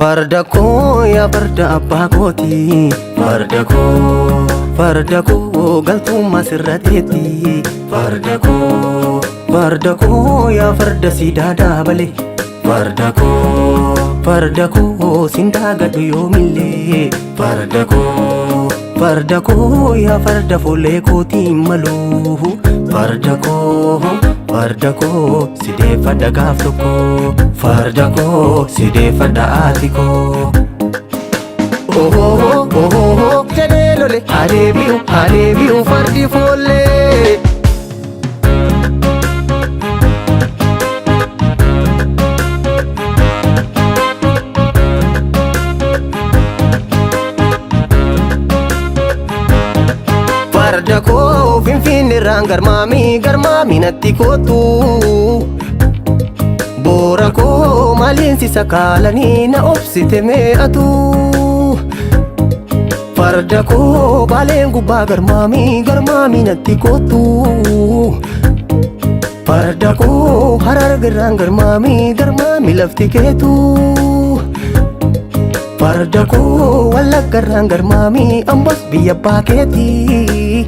farda koo yaa farda abbaa kooti farda koo galtummaa sirrateetti farda koo yaa farda siidaa daabale farda koo sindaa gadhu yoomillee farda koo yaa farda foollee kootiin maluu farda koo sideeffadha gaaf tokko farda koo sideeffadha ati koo jedhee lole adeebi'u fardi foollee farda koo finfinneerraan garmaamii natti kootu boora koo maaliinsi sakaalanii na obsite mee'atu farda koo baaleen gubbaa garmaamii natti kootu farda koo harargeerraan garmaamii lafti keetu farda koo wallaggarraan garmaamii ambos biyya abbaa keetii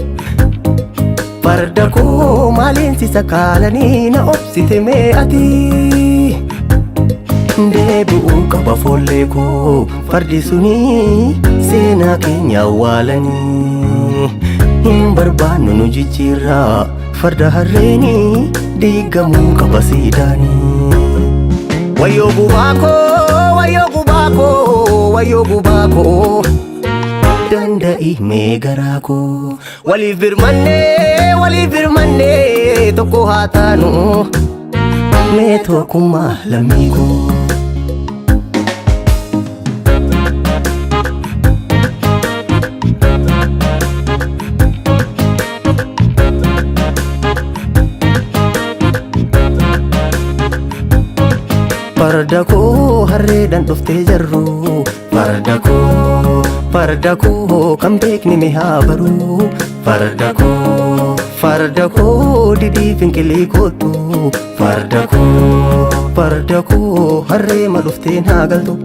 farda koo maaliinsi sakaalanii na obsite mee'ati deebi'uu qaba foollee koo fardi suni seenaa keenya awwaalanii hin barbaannu nu jijjiirraa farda harreeni diigamuu qaba siidaanii wayyoo gubaa koo danda'i mee garaa koo waliif birmannee tokko haa taanu mee tokkummaa lammii koo farda koo harreedhaan dhuftee jarru farda koo kan beekni mee haa baruu farda koo didii finqilii kootu farda koo harreema dhufteen haa galtu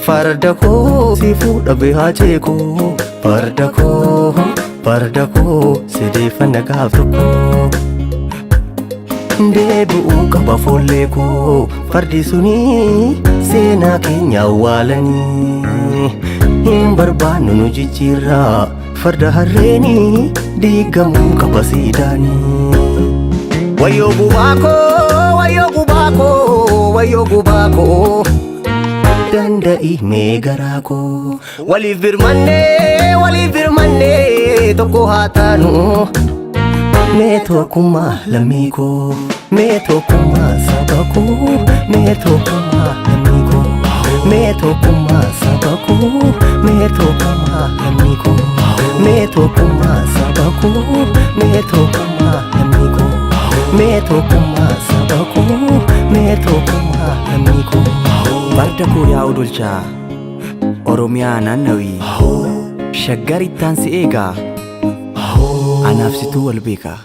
farda koo si fuudhabe haa ceeku farda koo sideeffanna gaaf tokko deebi'uu qaba foollee koo fardi suni seenaa keenya awwaalanii hin barbaannu nu jijjiirraa farda harreeni diigamuu qaba siidaanii wayyoo gubaa koo danda'i mee garaa koo waliif birmannee tokko haa taanu mee tokkummaa lammii koo mee tokkummaa saba koo mee tokkummaa lammii koo mee tokkummaa saba koo mee tokkummaa lammii koo mee tokkummaa saba koo mee tokkummaa lammii koo mee tokkummaa saba koo mee tokkummaa lammii koo farda koo yaa odolchaa oromiyaa naannawii shaggar ittaan si eegaa anaaf situu wal beekaa